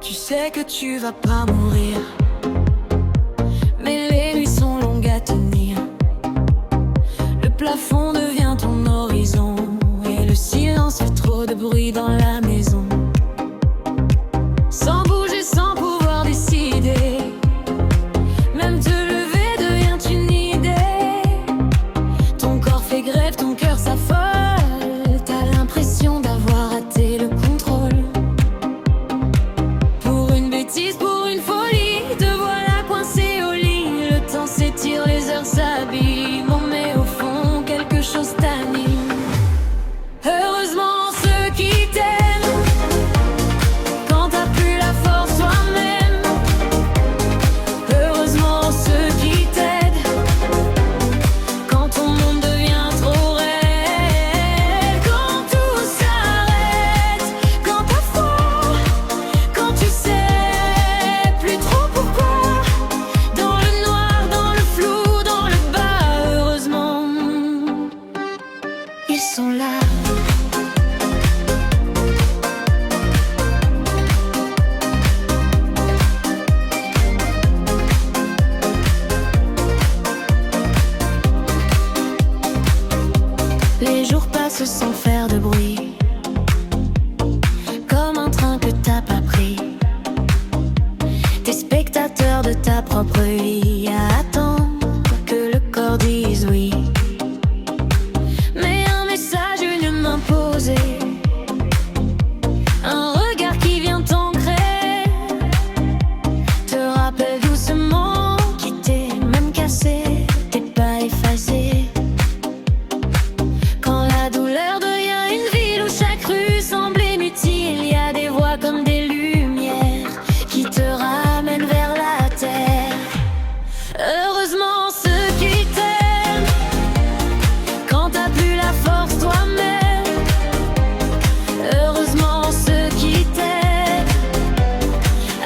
Tu sais que tu vas pas mourir, mais les nuits sont longues à tenir. Le plafond devient ton horizon, et le silence fait trop de bruit dans la maison. Sans bouger, sans pouvoir décider, même te lever devient une idée. Ton corps fait grève, ton cœur s'affole, t'as l'impression d'avoir raté le contrôle. Pour une bêtise, pour une folie, te voilà coincé au lit. Le temps s'étire, les heures s'abîment, mais au fond quelque chose t'anime. Heureusement ceux qui t'aiment, quand t'as plus la force toi-même. Heureusement ceux qui t'aident, quand ton monde devient trop raide. Quand tout s'arrête, quand t'as froid, quand tu sais plus trop pourquoi. Dans le noir, dans le flou, dans le bas. Heureusement, ils sont là. Les jours passent sans faire de bruit, comme un train que t'as pas pris. T'es spectateur de ta propre vie, à attendre que le corps dise oui. Mais un message, une main posée, un regard qui vient t'ancrer, te rappelle doucement qui t'es même cassé, t'es pas effacé. Quand la douleur devient une ville où chaque rue semble inutile, il y a des voix comme des lumières qui te ramènent vers la terre. Heureusement ceux qui t'aiment, quand t'as plus la force toi-même. Heureusement ceux qui t'aident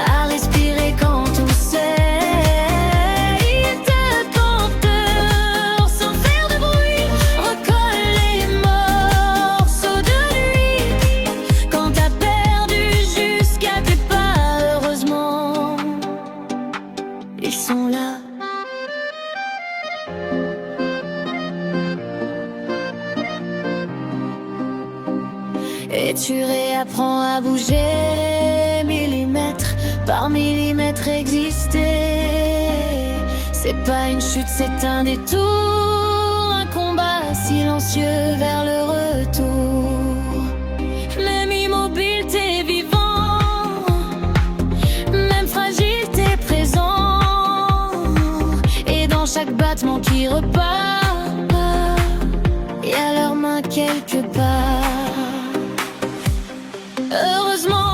à respirer quand on sait. Ils te content sans faire de bruit, recolle les morceaux de nuit. Quand t'as perdu jusqu'à tes pas, heureusement, ils sont là. Et tu réapprends à bouger, millimètre par millimètre exister. C'est pas une chute, c'est un détour, un combat silencieux vers le retour. Même immobile, t'es vivant, même fragile, t'es présent. Et dans chaque battement qui repart, y a leurs mains quelque part. Heureusement